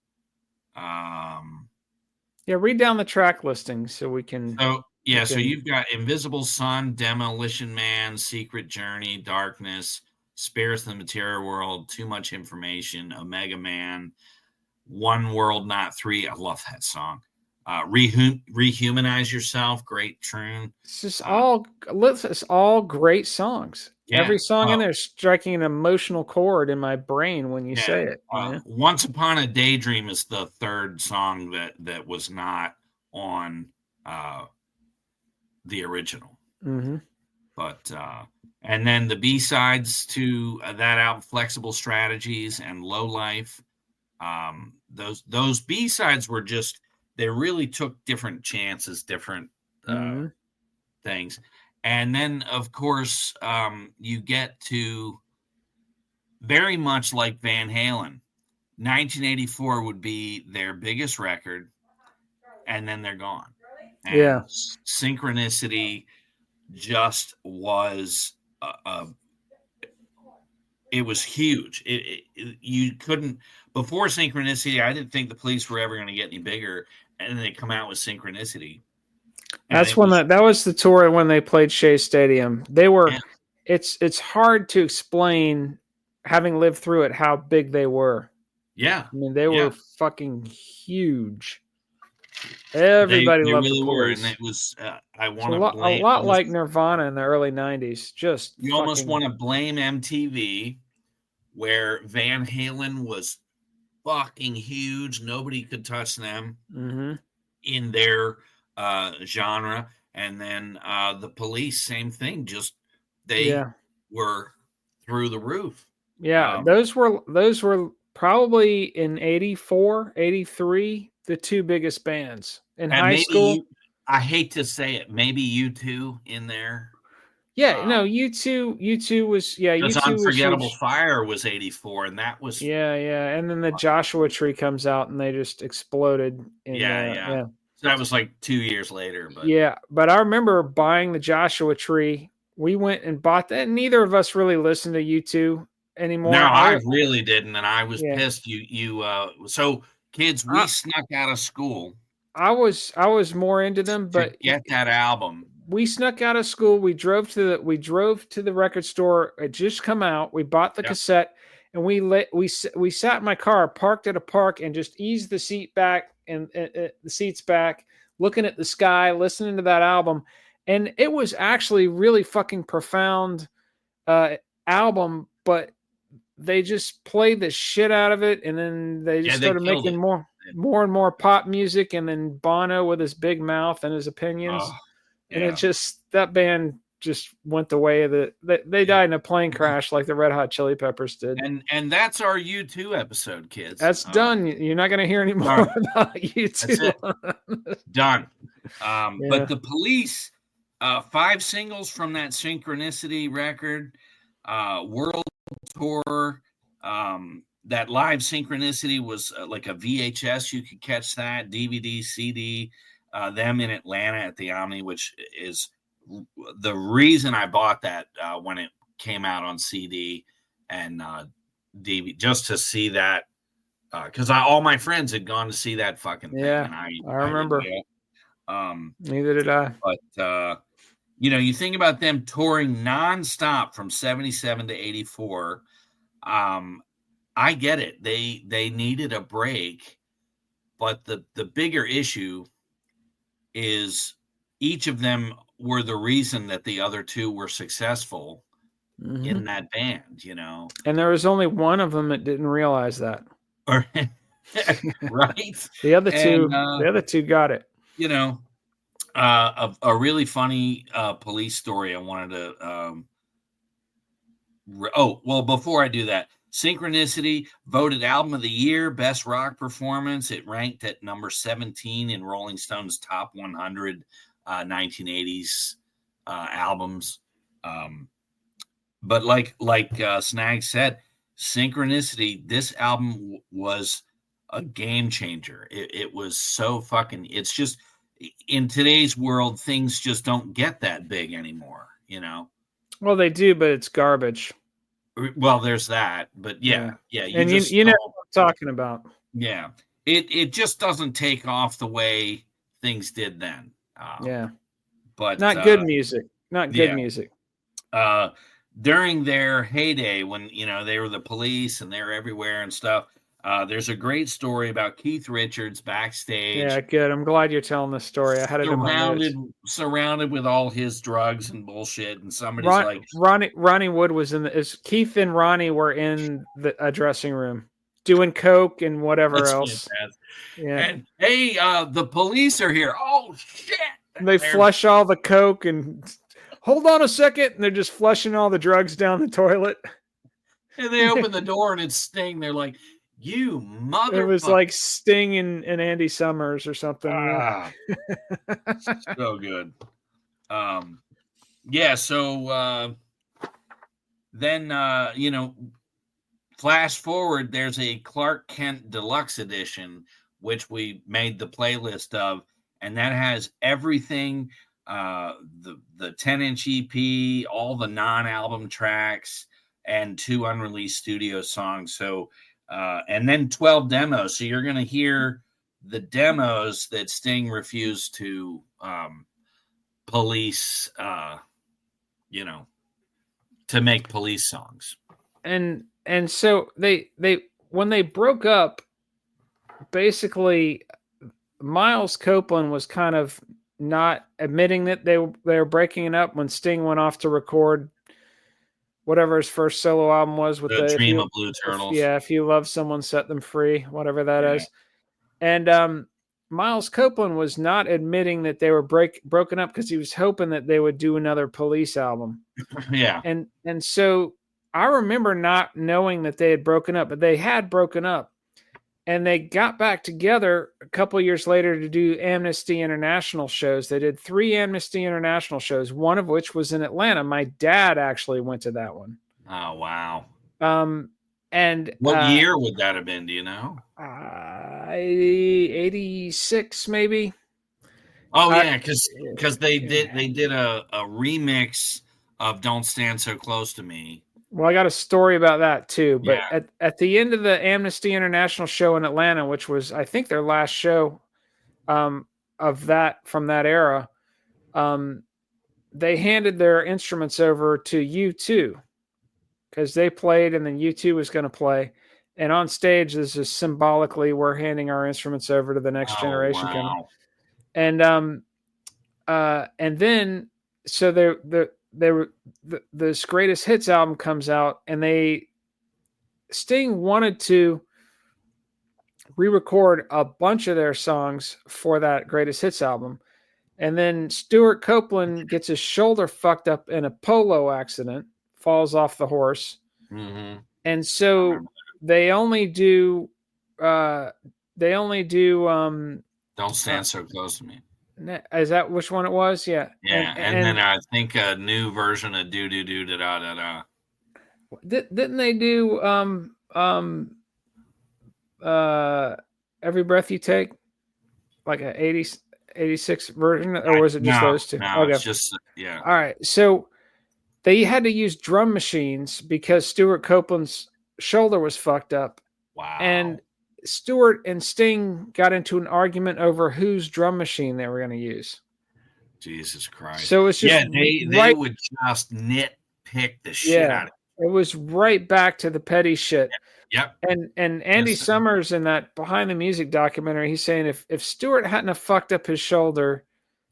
Yeah, read down the track listing so we can So we yeah, so can you've got Invisible Sun, Demolition Man, Secret Journey, Darkness, Spirits in the Material World, Too Much Information, Omega Man, One World, Not Three. I love that song. Rehumanize Yourself, great tune. Uh, it's all great songs. yeah, Every song in there is striking an emotional chord in my brain when you yeah. say it, you know. Once Upon a Daydream is the third song that was not on uh, the original. Mm-hmm. But and then the B sides to that album, Flexible Strategies and Low Life. Those B sides were just they really took different chances, different Mm-hmm. things, and then of course you get to very much like Van Halen. 1984 would be their biggest record, and then they're gone. And Yeah. Synchronicity just was it was huge. You couldn't before Synchronicity. I didn't think the Police were ever going to get any bigger, and then they come out with Synchronicity, and That's it when was that was the tour when they played Shea Stadium. They yeah, were it's hard to explain having lived through it how big they were. yeah, I mean, they yeah. were fucking huge. They Everybody they loved the really were, and Police. it was. I It's want to a blame lot almost. like Nirvana in the early '90s. Just You almost fucking want to blame MTV, where Van Halen was fucking huge. Nobody could touch them hmm in their genre. And then the Police, same thing. Just they yeah. were through the roof. Yeah, Um, those were probably in 84, 83, the two biggest bands. In and high maybe school, I hate to say it, maybe U2 in there. yeah, no, U2 was yeah, Because U2 was Unforgettable huge. Fire was 84, and that was, Yeah, yeah, and then the Joshua Tree comes out and they just exploded in yeah, yeah. yeah. So that was like 2 years later, but Yeah, but I remember buying the Joshua Tree. We went and bought that. Neither of us really listened to U2 no, anymore. I really didn't, and I was Yeah. pissed. So kids, we I, snuck out of school I was more into them, to but get that album. we snuck out of school. We drove to the record store. It just come out. We bought the Yep. cassette, and we sat in my car, parked at a park, and just eased the seat back and the seats back, looking at the sky, listening to that album, and it was actually really fucking profound uh, album. But they just played the shit out of it, and then they just Yeah, they started killed making it. more and more pop music, and then Bono with his big mouth and his opinions, Oh, and it yeah. just that band just went the way of they Yeah. died in a plane crash like the Red Hot Chili Peppers did. And that's our U2 episode, kids. That's done. You're not going to hear any more Done. about you That's two. it. Done. Yeah. But the Police, 5 singles from that Synchronicity record, World Tour, that live Synchronicity was like a VHS. You could catch that DVD, CD. Them in Atlanta at the Omni, which is the reason I bought that when it came out on CD and DVD, just to see that because all my friends had gone to see that fucking thing, Yeah. and I I didn't remember. go. Neither did I. But you think about them touring nonstop from 77 to 84. I get it. They needed a break, but the bigger issue is each of them were the reason that the other two were successful in that band, And there was only one of them that didn't realize that. Or right? The other two, And got it. A really funny police story I wanted to before I do that, Synchronicity voted album of the year, best rock performance. It ranked at number 17 in Rolling Stone's top 100 1980s albums. But like Snag said, Synchronicity, this album was a game changer. It was so fucking, it's just, in today's world, things just don't get that big anymore, Well, they do, but it's garbage. Well, there's that, but yeah. And you know what I'm talking about. Yeah, it just doesn't take off the way things did then. But not good music. Not good music. During their heyday, when they were the Police and they were everywhere and stuff, there's a great story about Keith Richards backstage. Yeah, good. I'm glad you're telling this story. I had it in my notes. Surrounded with all his drugs and bullshit, and somebody's Ronnie Wood was Keith and Ronnie were in a dressing room doing coke and whatever else. Fantastic. Yeah. And hey, the police are here. Oh shit! They flush all the coke and hold on a second, and they're just flushing all the drugs down the toilet. And they open the door, and it's Sting. They're like, "You mother!" It was like Sting and Andy Summers or something. So good. Yeah. So then flash forward. There's a Clark Kent Deluxe Edition, which we made the playlist of, and that has everything. The 10-inch EP, all the non-album tracks, and 2 unreleased studio songs. So. And then 12 demos. So you're going to hear the demos that Sting refused to police, to make Police songs. And so they when they broke up, basically Miles Copeland was kind of not admitting that they were breaking it up when Sting went off to record whatever his first solo album was with the Dream of Blue Turtles. If you love someone, set them free, whatever that is. And Miles Copeland was not admitting that they were broken up because he was hoping that they would do another Police album. Yeah. And so I remember not knowing that they had broken up, but they had broken up. And they got back together a couple of years later to do Amnesty International shows. They did 3 Amnesty International shows, one of which was in Atlanta. My dad actually went to that one. Oh, wow. And what year would that have been? Do you know? 86, maybe. Oh yeah, because they did a remix of "Don't Stand So Close to Me." Well, I got a story about that too. But at the end of the Amnesty International show in Atlanta, which was, I think, their last show of that from that era, they handed their instruments over to U2 because they played and then U2 was going to play. And on stage, this is symbolically, we're handing our instruments over to the next generation. Wow. And then so they were this greatest hits album comes out, and Sting wanted to re-record a bunch of their songs for that greatest hits album. And then Stuart Copeland gets his shoulder fucked up in a polo accident, falls off the horse. Mm-hmm. And so they only do Don't Stand So Close to Me. Is that which one it was? Yeah. Yeah. And then I think a new version of Do Do Do Da Da Da Da. Didn't they do Every Breath You Take? Like a 86 version, or was it just those two? No, okay. It's just yeah. All right. So they had to use drum machines because Stuart Copeland's shoulder was fucked up. Wow. And Stuart and Sting got into an argument over whose drum machine they were going to use. Jesus Christ. So it's just Yeah, they right. would just nitpick the shit Yeah, out of it was right back to the petty shit. it. Yep. And Andy Yes, sir. Summers in that Behind the Music documentary, he's saying if Stewart hadn't have fucked up his shoulder,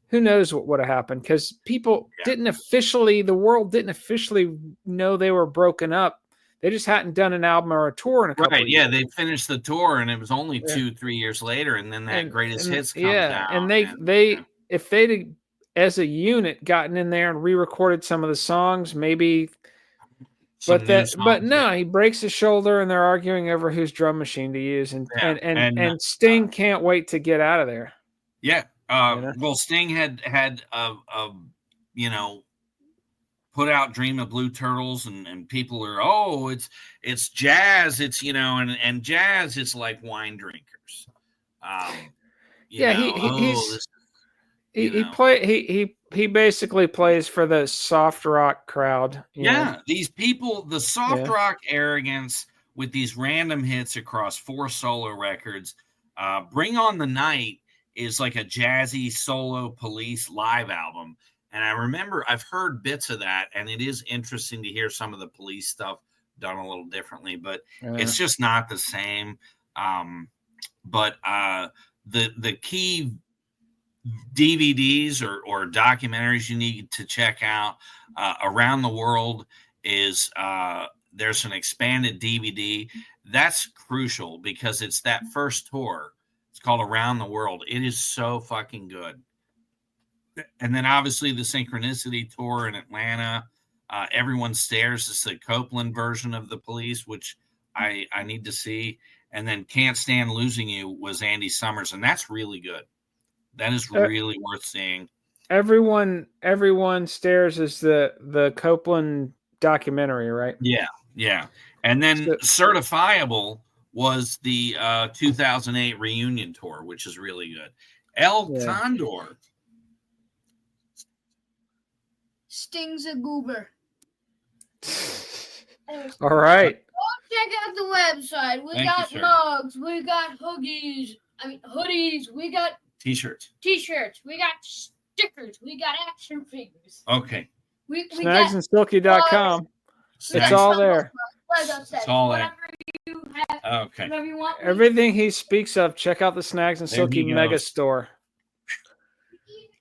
who knows what would have happened? Because people Yeah. didn't officially, the world didn't officially know they were broken up. They just hadn't done an album or a tour in a couple Right. of Yeah, years. they finished the tour, and it was only Yeah. 2-3 years later, and then that greatest And hits comes yeah, out. and And they if they'd as a unit gotten in there and re-recorded some of the songs, maybe. some new But songs. no, he breaks his shoulder and they're arguing over whose drum machine to use, Yeah. and Sting can't wait to get out of there. Yeah. You know? Well, Sting had you know, put out Dream of Blue Turtles, and people are, oh, it's jazz, it's, you know, and jazz is like wine drinkers. You Yeah, know, he's you he know. he basically plays for the soft rock crowd. You know? These people, the soft Yeah. rock arrogance with these random hits across 4 solo records. Bring on the Night is like a jazzy solo Police live album. And I remember I've heard bits of that, and it is interesting to hear some of the Police stuff done a little differently, but it's just not the same. But the key DVDs or documentaries you need to check out around the world is there's an expanded DVD. That's crucial because it's that first tour. It's called Around the World. It is so fucking good. And then obviously the Synchronicity tour in Atlanta. Everyone Stares is the Copeland version of the Police, which I need to see. And then Can't Stand Losing You was Andy Summers, and that's really good. That is really worth seeing. Everyone Stares is the Copeland documentary, right? Yeah. And then Certifiable was the 2008 reunion tour, which is really good. El Condor. Sting's a goober. All right. Check out the website. We got mugs. We got hoodies. We got T-shirts. We got stickers. We got action figures. Okay. We Snagsandsilky.com. It's all there. It's all there. You have, okay. Whatever you want. Everything he speaks of, check out the Snags and Silky mega store.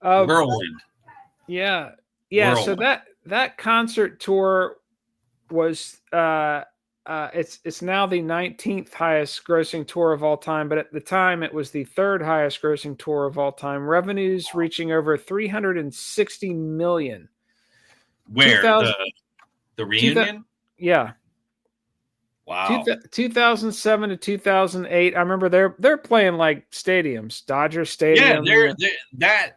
Whirlwind. Yeah. Whirlwind. So that concert tour was it's now the 19th highest grossing tour of all time, but at the time it was the 3rd highest grossing tour of all time. Revenues reaching over 360 million. Where the reunion? Yeah. Wow. 2007 to 2008. I remember they're playing like stadiums, Dodger Stadium. Yeah,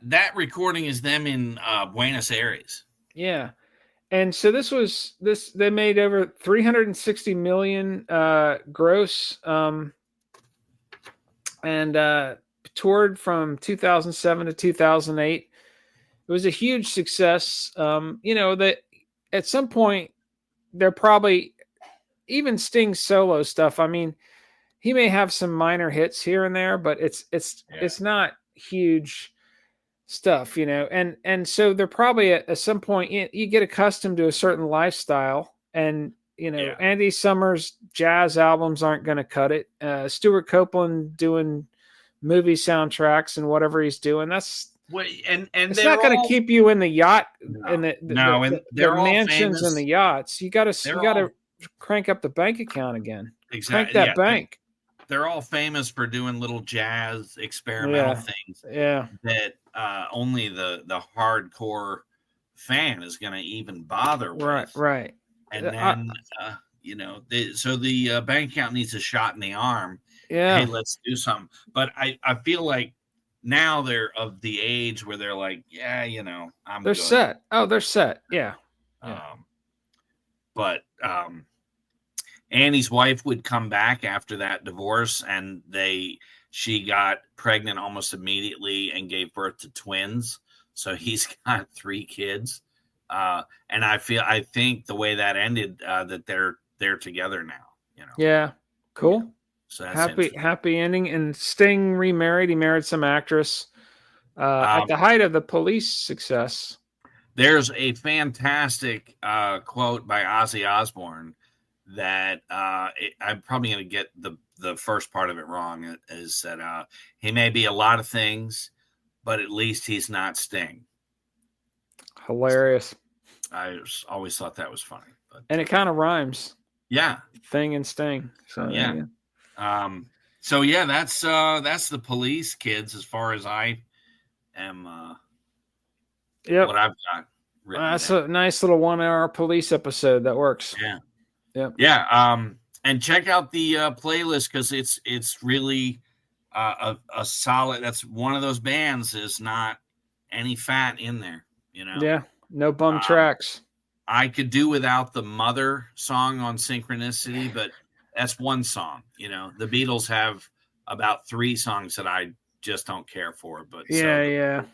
that recording is them in Buenos Aires. Yeah. And so they made over 360 million gross, and toured from 2007 to 2008. It was a huge success. That at some point they're probably even Sting's solo stuff. I mean, he may have some minor hits here and there, but it's not huge stuff, and so they're probably at some point you get accustomed to a certain lifestyle, and Andy Summers jazz albums aren't going to cut it. Stuart Copeland doing movie soundtracks and whatever he's doing, that's and it's not going to keep you in the yacht and the mansions famous. and the yachts. You got to crank up the bank account again. Exactly. Crank that bank. They're all famous for doing little jazz experimental things. Yeah. That only the hardcore fan is going to even bother with. Right. And then so the bank account needs a shot in the arm. Yeah. Hey, let's do something. But I feel like now they're of the age where they're like, I'm they're good. set. Oh, they're set. Yeah. But Annie's wife would come back after that divorce, and she got pregnant almost immediately and gave birth to twins. So he's got 3 kids. And I think the way that ended, that they're together now, Yeah. Cool. So that's happy ending. And Sting remarried. He married some actress. At the height of the Police success. There's a fantastic quote by Ozzy Osbourne that I'm probably going to get the first part of it wrong. Is that he may be a lot of things, but at least he's not Sting. Hilarious. I always thought that was funny. And it kind of rhymes. Yeah. Thing and Sting. So yeah. So yeah, that's the Police, kids, as far as I am what I've got written. That's a nice little 1 hour Police episode. That works. Yeah. Yep. Yeah. And check out the playlist, because it's really a solid. That's one of those bands is not any fat in there, you know. Yeah, no bum tracks. I could do without the Mother song on Synchronicity, but that's one song. You know, the Beatles have about 3 songs that I just don't care for. But yeah.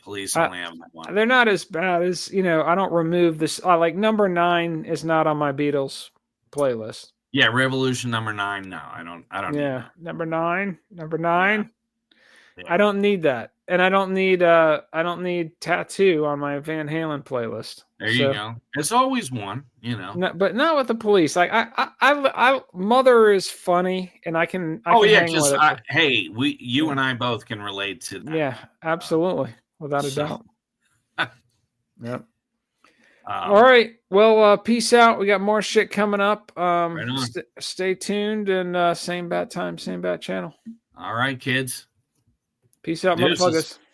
Police only have one. They're not as bad as, you know. I don't remove this. Like number 9 is not on my Beatles playlist. Yeah, Revolution number 9. No, I don't. Yeah, number 9. Yeah. I don't need that, and I don't need Tattoo on my Van Halen playlist. There you go. It's always one, you know. No, but not with the Police. Like I Mother is funny, and I can. Hey, you and I both can relate to that. Yeah, absolutely, without a doubt. Yep. All right. Well, peace out. We got more shit coming up. Stay tuned, and same bat time, same bat channel. All right, kids. Peace out, motherfuckers.